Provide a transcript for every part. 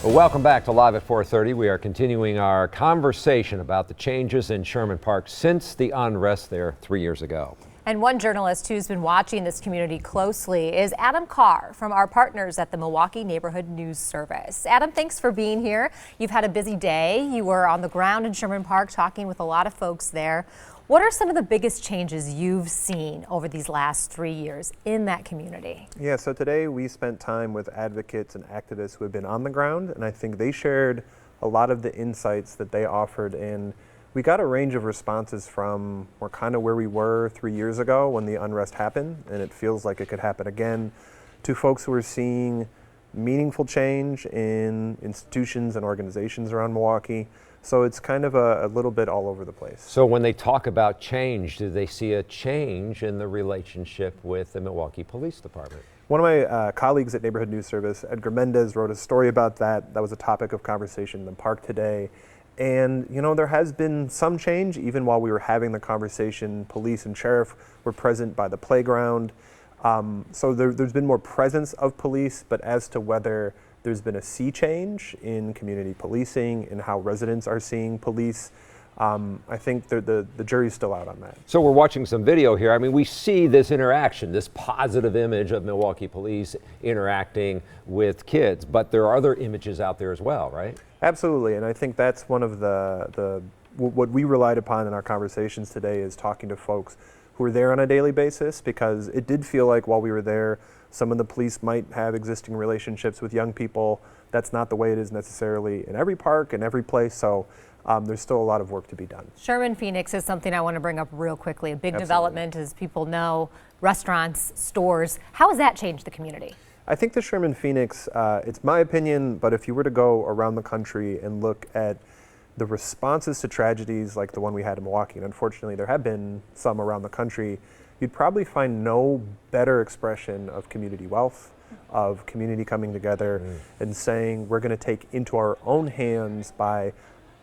Well, welcome back to Live at 4:30. We are continuing our conversation about the changes in Sherman Park since the unrest there 3 years ago. And one journalist who's been watching this community closely is Adam Carr from our partners at the Milwaukee Neighborhood News Service. Adam, thanks for being here. You've had a busy day. You were on the ground in Sherman Park talking with a lot of folks there. What are some of the biggest changes you've seen over these last 3 years in that community? Yeah, so today we spent time with advocates and activists who have been on the ground, and I think they shared a lot of the insights that they offered, and we got a range of responses from kind of where we were 3 years ago when the unrest happened, and it feels like it could happen again, to folks who are seeing meaningful change in institutions and organizations around Milwaukee. So it's kind of a little bit all over the place. So when they talk about change, do they see a change in the relationship with the Milwaukee Police Department? One of my colleagues at Neighborhood News Service, Edgar Mendez, wrote a story about that. That was a topic of conversation in the park today. And, you know, there has been some change. Even while we were having the conversation, police and sheriff were present by the playground. So there's been more presence of police, but as to whether there's been a sea change in community policing and how residents are seeing police, I think the jury's still out on that. So we're watching some video here. I mean, we see this interaction, this positive image of Milwaukee police interacting with kids, but there are other images out there as well, right? Absolutely, and I think that's one of what we relied upon in our conversations today is talking to folks who are there on a daily basis, because it did feel like while we were there, some of the police might have existing relationships with young people. That's not the way it is necessarily in every park and every place, so there's still a lot of work to be done. Sherman Phoenix is something I want to bring up real quickly. A big Absolutely. development, as people know, restaurants, stores. How has that changed the community? I think the Sherman Phoenix, it's my opinion, but if you were to go around the country and look at the responses to tragedies like the one we had in Milwaukee, and unfortunately there have been some around the country, you'd probably find no better expression of community wealth, of community coming together and saying we're going to take into our own hands by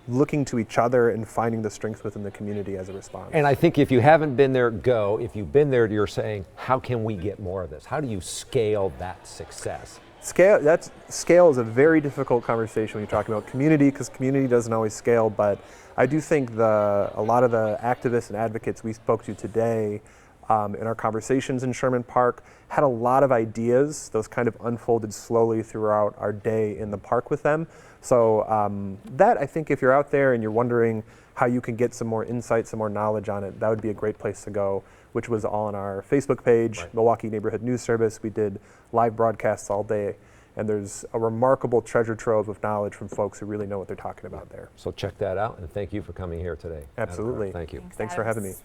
looking to each other and finding the strengths within the community as a response. And I think if you haven't been there, go. If you've been there, you're saying, how can we get more of this? How do you scale that success? Scale is a very difficult conversation when you're talking about community, because community doesn't always scale, but I do think a lot of the activists and advocates we spoke to today in our conversations in Sherman Park had a lot of ideas. Those kind of unfolded slowly throughout our day in the park with them. So that, I think, if you're out there and you're wondering how you can get some more insight, some more knowledge on it, that would be a great place to go, which was all on our Facebook page, right. Milwaukee Neighborhood News Service. We did live broadcasts all day, and there's a remarkable treasure trove of knowledge from folks who really know what they're talking about there. So check that out, and thank you for coming here today. Absolutely. Thank you. Thanks for having me.